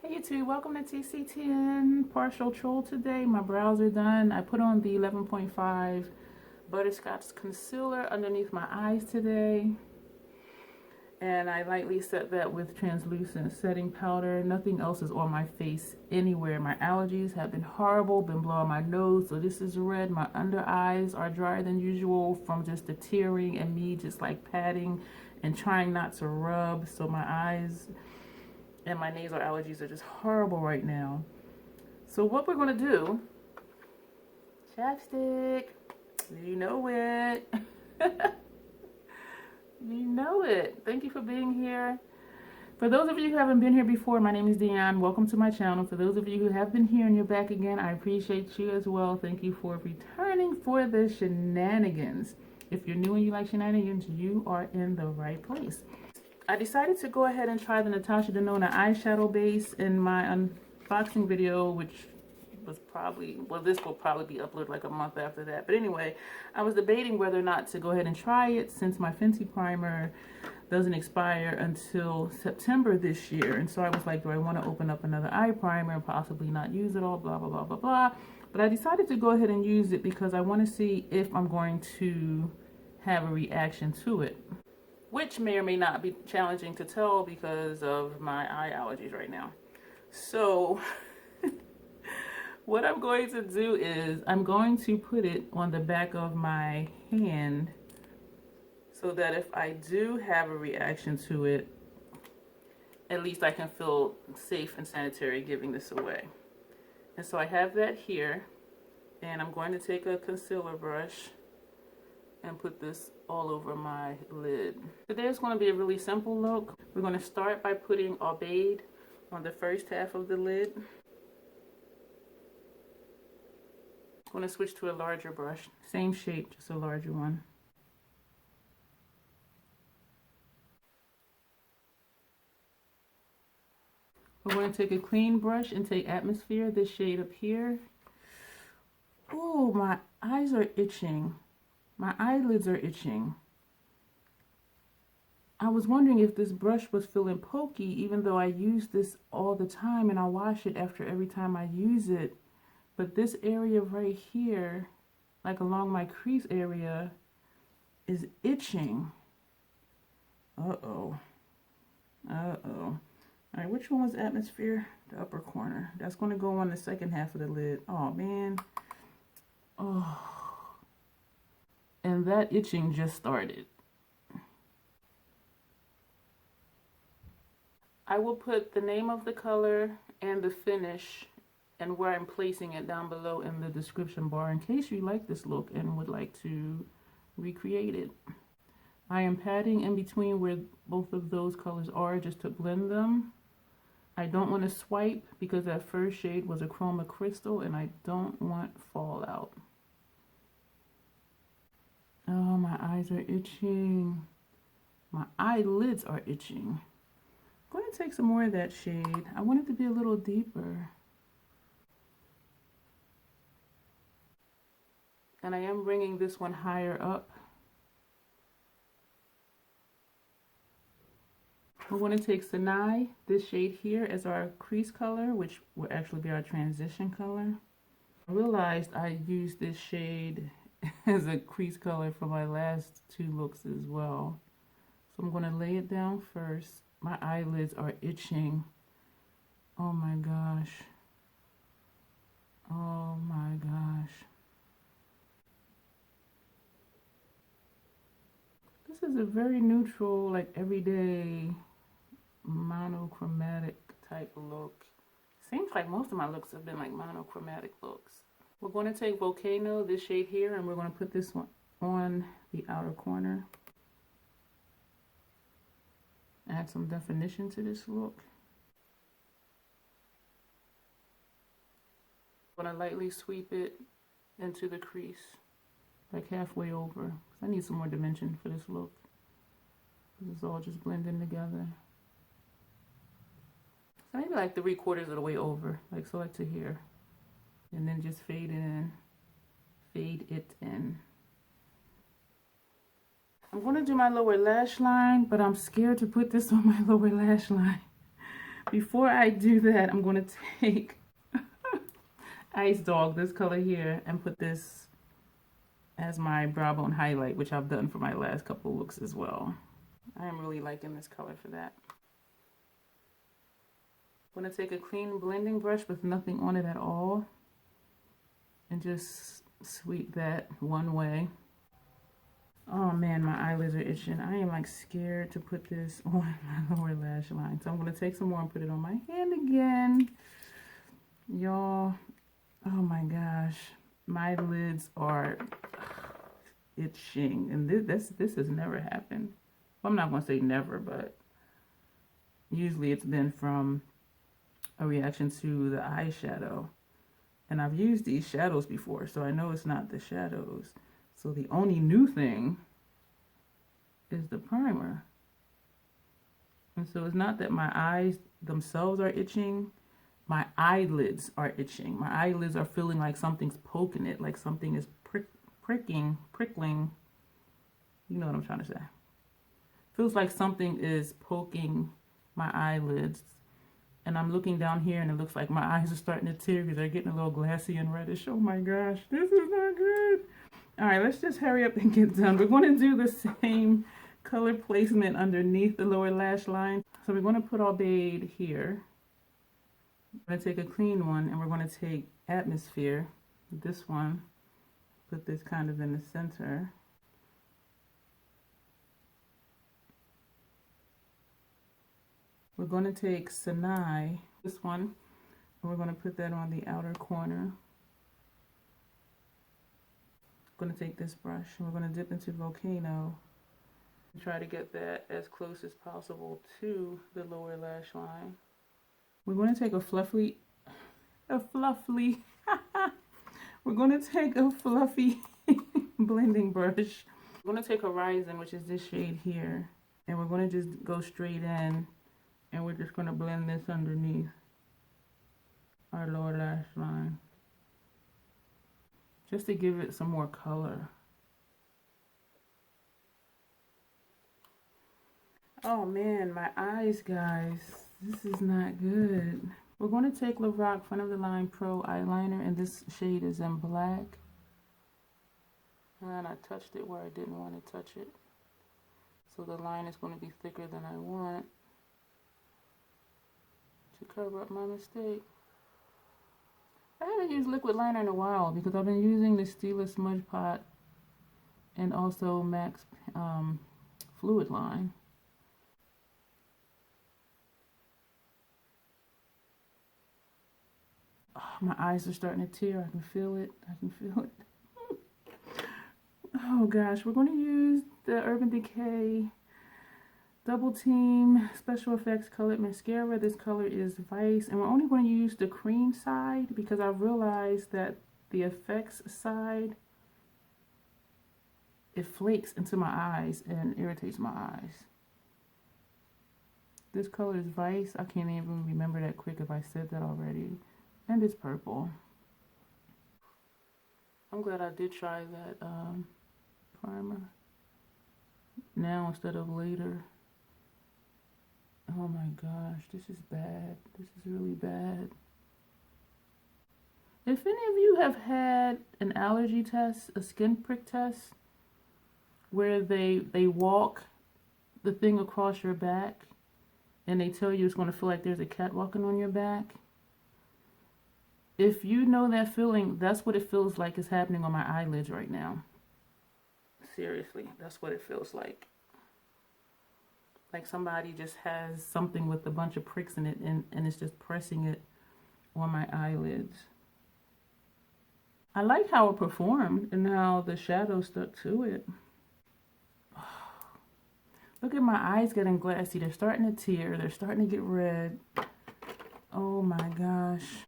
Hey YouTube, welcome to TC10 Partial Troll today. My brows are done. I put on the 11.5 Butterscotch Concealer underneath my eyes today. And I lightly set that with translucent setting powder. Nothing else is on my face anywhere. My allergies have been horrible, been blowing my nose, so this is red. My under eyes are drier than usual from just the tearing and me just like patting and trying not to rub. So my eyes and my nasal allergies are just horrible right now. So what we're going to do, chapstick, you know it. You know it. Thank you for being here. For those of you who haven't been here before, my name is Dion. Welcome to my channel. For those of you who have been here and you're back again, I appreciate you as well. Thank you for returning for the shenanigans. If you're new and you like shenanigans, you are in the right place. I decided to go ahead and try the Natasha Denona eyeshadow base in my unboxing video, which was probably, well, this will probably be uploaded like a month after that. But anyway, I was debating whether or not to go ahead and try it since my Fenty primer doesn't expire until September this year. And so I was like, do I want to open up another eye primer and possibly not use it all, blah, blah, blah, blah, blah. But I decided to go ahead and use it because I want to see if I'm going to have a reaction to it, which may or may not be challenging to tell because of my eye allergies right now. So what I'm going to do is I'm going to put it on the back of my hand so that if I do have a reaction to it, at least I can feel safe and sanitary giving this away. And so I have that here, and I'm going to take a concealer brush and put this all over my lid. Today is going to be a really simple look. We're going to start by putting Aubade on the first half of the lid. I'm going to switch to a larger brush. Same shape, just a larger one. We're going to take a clean brush and take Atmosphere, this shade up here. Oh, my eyes are itching. My eyelids are itching. I was wondering if this brush was feeling pokey, even though I use this all the time and I wash it after every time I use it. But this area right here, like along my crease area, is itching. Uh-oh. Uh-oh. All right, which one was Atmosphere? The upper corner. That's going to go on the second half of the lid. Oh, man. Oh. And that itching just started. I will put the name of the color and the finish and where I'm placing it down below in the description bar in case you like this look and would like to recreate it. I am patting in between where both of those colors are just to blend them. I don't want to swipe because that first shade was a chroma crystal and I don't want fallout. Oh, my eyes are itching. My eyelids are itching. I'm going to take some more of that shade. I want it to be a little deeper. And I am bringing this one higher up. We're going to take Sinai, this shade here, as our crease color, which will actually be our transition color. I realized I used this shade as a crease color for my last two looks as well. So I'm going to lay it down first. My eyelids are itching. Oh my gosh. Oh my gosh. This is a very neutral, like everyday monochromatic type look. Seems like most of my looks have been like monochromatic looks. We're going to take Vulcano, this shade here, and we're going to put this one on the outer corner. Add some definition to this look. I'm going to lightly sweep it into the crease, like halfway over. I need some more dimension for this look. This is all just blending together. So maybe like 3/4 of the way over, like so like to here. And then just fade it in. Fade it in. I'm going to do my lower lash line, but I'm scared to put this on my lower lash line Before I do that, I'm going to take Ice Dog, this color here, and put this as my brow bone highlight, which I've done for my last couple looks as well. I am really liking this color for that. I'm going to take a clean blending brush with nothing on it at all and just sweep that one way. Oh man, my eyelids are itching. I am like scared to put this on my lower lash line. So I'm going to take some more and put it on my hand again. Y'all, oh my gosh, my lids are itching. And this has never happened. Well, I'm not going to say never, but usually it's been from a reaction to the eyeshadow. And I've used these shadows before, so I know it's not the shadows. So the only new thing is the primer. And so it's not that my eyes themselves are itching, my eyelids are itching. My eyelids are feeling like something's poking it, like something is prickling. You know what I'm trying to say. Feels like something is poking my eyelids. And I'm looking down here and it looks like my eyes are starting to tear because they're getting a little glassy and reddish. Oh my gosh, this is not good. All right, let's just hurry up and get done. We're going to do the same color placement underneath the lower lash line. So we're going to put Aubade here. We're going to take a clean one and we're going to take Atmosphere, this one, put this kind of in the center. We're going to take Sinai, this one, and we're going to put that on the outer corner. I'm going to take this brush and we're going to dip into Vulcano and try to get that as close as possible to the lower lash line. We're going to take we're going to take a fluffy blending brush. We're going to take Horizon, which is this shade here, and we're going to just go straight in. And we're just going to blend this underneath our lower lash line. Just to give it some more color. Oh man, my eyes, guys. This is not good. We're going to take Lorac Front of the Line Pro eyeliner, and this shade is in black. And I touched it where I didn't want to touch it. So the line is going to be thicker than I want. To cover up my mistake. I haven't used liquid liner in a while because I've been using the Estee Smudge Pot and also MAC's fluid line. Oh, my eyes are starting to tear. I can feel it. I can feel it. Oh gosh, we're going to use the Urban Decay Double Team Special Effects Colored Mascara. This color is Vice, and we're only going to use the cream side because I realized that the effects side, it flakes into my eyes and irritates my eyes. This color is Vice. I can't even remember that quick if I said that already. And it's purple. I'm glad I did try that primer now instead of later. Oh my gosh, this is bad. This is really bad. If any of you have had an allergy test, a skin prick test, where they walk the thing across your back and they tell you it's going to feel like there's a cat walking on your back. If you know that feeling, that's what it feels like is happening on my eyelids right now. Seriously, that's what it feels like. Like somebody just has something with a bunch of pricks in it and it's just pressing it on my eyelids. I like how it performed and how the shadow stuck to it. Look at my eyes getting glassy. They're starting to tear. They're starting to get red. Oh my gosh.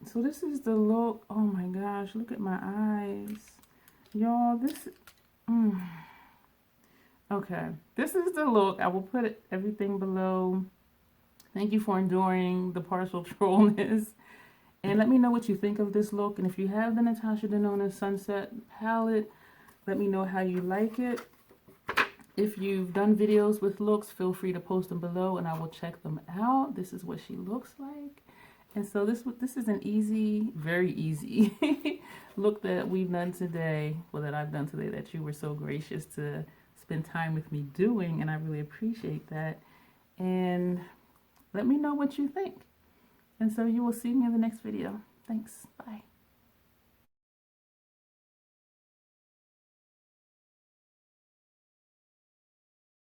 So this is the look. Oh my gosh. Look at my eyes. Y'all, this... Okay, this is the look. I will put everything below. Thank you for enduring the partial trollness. And let me know what you think of this look. And if you have the Natasha Denona Sunset palette, let me know how you like it. If you've done videos with looks, feel free to post them below and I will check them out. This is what she looks like. And so this is an easy, very easy look that we've done today, well, that I've done today, that you were so gracious to spend time with me doing, and I really appreciate that. And let me know what you think. And so you will see me in the next video. Thanks. Bye.